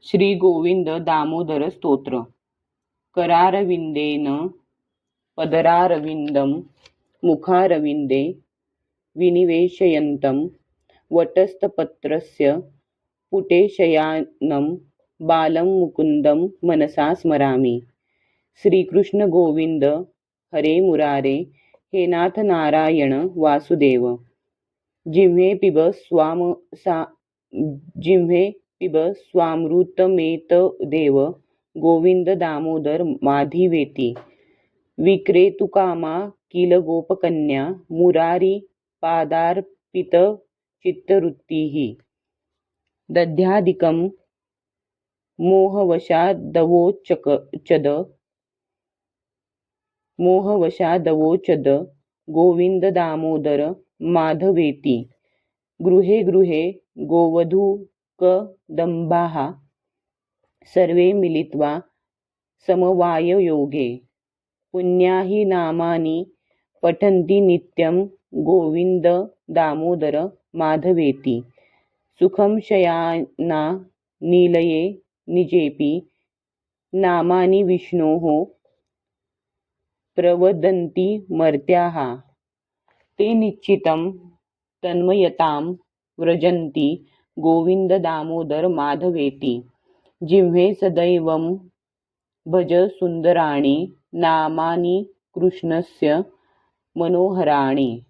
श्री गोविंद दामोदर स्तोत्र. करारविंदेन पदरारविंदं मुखारविंदे विनिवेशयन्तं वटस्थपत्रस्य पुटे शयानं बालं मुकुन्दं मनसा स्मरामि. श्रीकृष्ण गोविंद हरे मुरारे, हे नाथ नारायण वासुदेव. जिव्हे पिब स्वामृतमेत देव, गोविंद दामोदर माधिवेती. विक्रेतुकामा किल गोपकन्या, मुरारी पादार्पित चित्तवृत्तिः. दध्यादिकं मोहवशादवोचद गोविंद दामोदर माधवेती. गृहे गृहे गोवधूकदम्भाः, सर्वे मिलित्वा समवाययोगे. पुण्याहि नामानि पठन्ति नित्यं, गोविंद दामोदर माधवेती. सुखं शयाना निलये निजेपि, नामानि विष्णोः प्रवदन्ति मर्त्याः. ते निश्चितं तन्मयतां व्रजन्ति, गोविंद दामोदर माधवेती. जिह्वे सदैवं भज सुन्दराणि, नामानि कृष्णस्य मनोहराणि.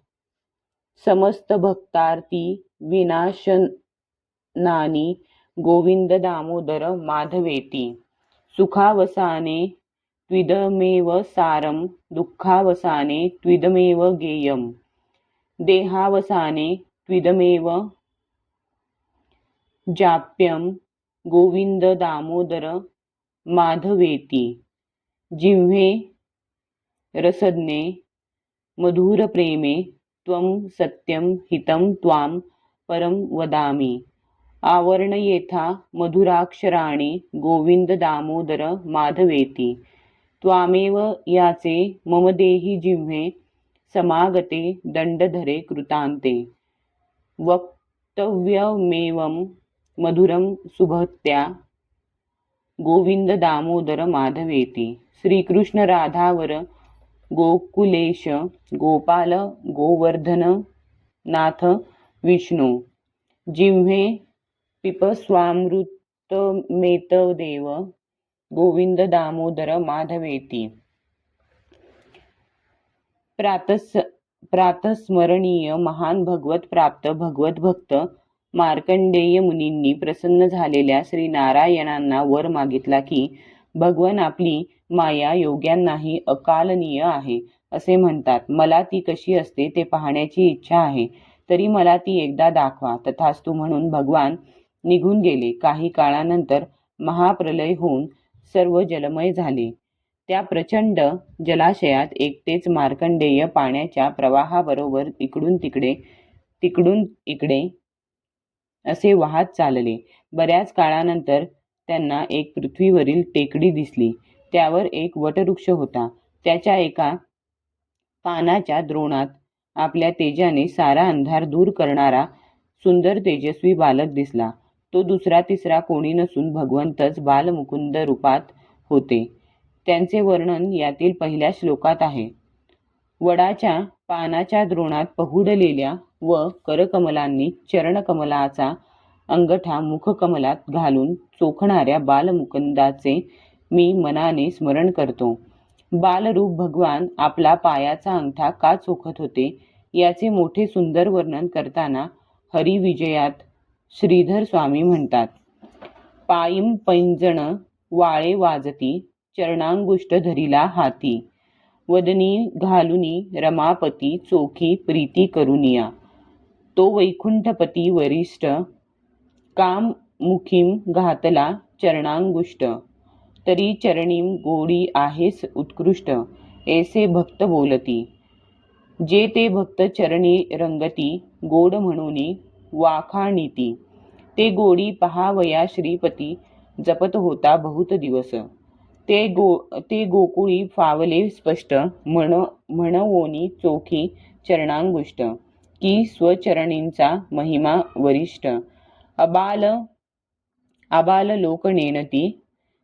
समस्तभक्तार्ति विनाशनानि, गोविंद दामोदर माधवेती. सुखावसाने त्विदमेव सारं, दुःखावसाने त्विदमेव गेयम्. देहावसाने त्विदमेव जाप्यं, गोविंद दामोदर माधवेती. जिह्वे रसज्ञे मधुरप्रेमे, त्वं सत्यं हितं त्वां परं वदामि. आवर्णयेथा मधुराक्षराणि, गोविंद दामोदर माधवेती. त्वामेव याचे मम देहि जिह्वे, समागते दण्डधरे कृतान्ते. वक्तव्यमेवं मधुरं सुभक्त्या, गोविंद दामोदर माधवेती. श्रीकृष्ण राधावर गोकुलेश, गोपाल गोवर्धन नाथ विष्णू. जिह्वे पिपस्वामृतमेत देव, गोविंद दामोदर माधवेती. प्रातस्मरणीय महान भगवत प्राप्त भगवत भक्त मार्कंडेय मुनींनी प्रसन्न झालेल्या श्री नारायणांना वर मागितला की, भगवान आपली माया योग्यांनाही अकालनीय आहे असे म्हणतात. मला ती कशी असते ते पाहण्याची इच्छा आहे, तरी मला ती एकदा दाखवा. तथास्तु म्हणून भगवान निघून गेले. काही काळानंतर महाप्रलय होऊन सर्व जलमय झाले. त्या प्रचंड जलाशयात एकटेच मार्कंडेय पाण्याच्या प्रवाहाबरोबर इकडून इकडे असे वाहत चालले. बऱ्याच काळानंतर त्यांना एक पृथ्वीवरील टेकडी दिसली. त्यावर एक वटवृक्ष होता. त्याच्या एका पानाच्या द्रोणात आपल्या तेजाने सारा अंधार दूर करणारा सुंदर तेजस्वी बालक दिसला. तो दुसरा तिसरा कोणी नसून भगवंतच बालमुकुंद रूपात होते. त्यांचे वर्णन यातील पहिल्या श्लोकात आहे. वडाच्या पानाच्या द्रोणात पहुडलेल्या व करकमलांनी चरणकमलाचा अंगठा मुखकमलात घालून चोखणाऱ्या बालमुकुंदाचे मी मनाने स्मरण करतो. बालरूप भगवान आपला पायाचा अंगठा का चोखत होते याचे मोठे सुंदर वर्णन करताना हरिविजयात श्रीधर स्वामी म्हणतात. पायीं पैंजण वाळे वाजती, चरणांगुष्ठ धरिला हाती. वदनी घालुनी रमापती, चोखी प्रीती करुनिया. तो वैकुंठपती वरिष्ठ, काम मुखीम घातला चरणांगुष्ठ. तरी चरणीम गोडी आहेस उत्कृष्ट, ऐसे भक्त बोलती. जे ते भक्त चरणी रंगती, गोड म्हणूनी वाखाणीती. ते गोडी पहावया श्रीपती, जपत होता बहुत दिवस. ते गोकुळी फावले स्पष्ट, म्हणवोनी चोखी चरणांगुष्ट. की स्वचरणींचा महिमा वरिष्ठ. अबाल आबाल लोक नेणती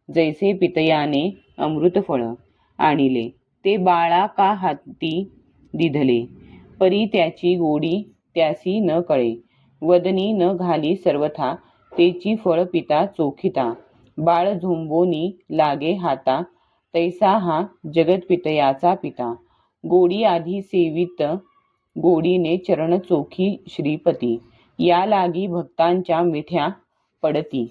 जैसे पितयाने अमृतफळ आणिले ते बाळा का हाती दिधले परी त्याची गोडी त्यासी न कळे वदनी न घाली सर्वथा तेची फळ पिता चोखिता बाळ झुंबोनी लागे हाता तैसा हा जगतपितयाचा पिता गोडी आधी सेवित गोडीने चरण चोखी श्रीपती या लागी भक्तांच्या मिठ्या पडती